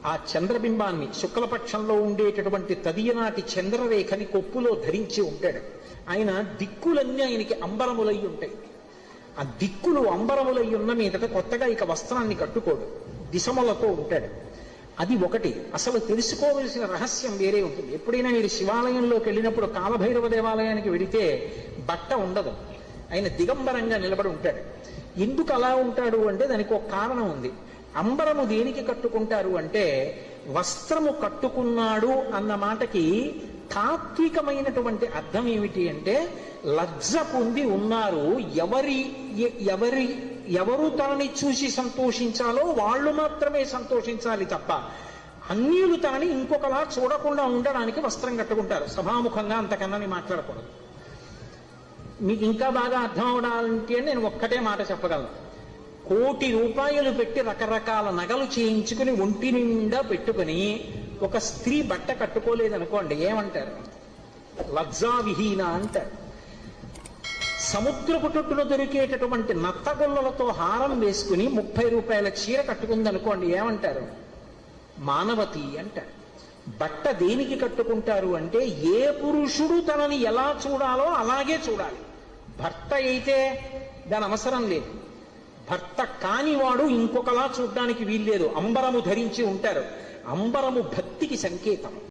ఆ చంద్రబింబాన్ని శుక్లపక్షంలో ఉండేటటువంటి తదియనాటి చంద్రరేఖని కొప్పులో ధరించి ఉంటాడు. ఆయన దిక్కులన్నీ ఆయనకి అంబరములై ఉంటాయి. ఆ దిక్కులు అంబరములై ఉన్న మీదట కొత్తగా ఇక వస్త్రాన్ని కట్టుకోడు, దిశములతో ఉంటాడు. అది ఒకటి. అసలు తెలుసుకోవలసిన రహస్యం వేరే ఉంటుంది. ఎప్పుడైనా మీరు శివాలయంలోకి వెళ్ళినప్పుడు కాలభైరవ దేవాలయానికి వెడితే బట్ట ఉండదు, ఆయన దిగంబరంగా నిలబడి ఉంటాడు. ఎందుకు అలా ఉంటాడు అంటే దానికి ఒక కారణం ఉంది. అంబరము దేనికి కట్టుకుంటారు అంటే, వస్త్రము కట్టుకున్నాడు అన్న మాటకి తాత్వికమైనటువంటి అర్థం ఏమిటి అంటే, లజ్జ పొంది ఉన్నారు, ఎవరు తనని చూసి సంతోషించాలో వాళ్ళు మాత్రమే సంతోషించాలి తప్ప అన్యులు తనని ఇంకొకలా చూడకుండా ఉండడానికి వస్త్రం కట్టుకుంటారు. సభాముఖంగా అంతకన్నా మాట్లాడకూడదు. మీకు ఇంకా బాగా అర్థం అవడాలంటే నేను ఒక్కటే మాట చెప్పగలను. 1,00,00,000 రూపాయలు పెట్టి రకరకాల నగలు చేయించుకుని ఒంటి నిండా పెట్టుకుని ఒక స్త్రీ బట్ట కట్టుకోలేదనుకోండి, ఏమంటారు? లజ్జావిహీన అంటారు. సముద్రపు తొట్టులో దొరికేటటువంటి నత్తగొల్లలతో హారం వేసుకుని 30 రూపాయల చీర కట్టుకుందనుకోండి, ఏమంటారు? మానవతి అంటారు. బట్ట దేనికి కట్టుకుంటారు అంటే, ఏ పురుషుడు తనని ఎలా చూడాలో అలాగే చూడాలి. భర్త అయితే దాని అవసరం లేదు. భర్త కానివాడు ఇంకొకలా చూడడానికి వీల్లేదు. అంబరము ధరించి ఉంటారు. అంబరము భక్తికి సంకేతం.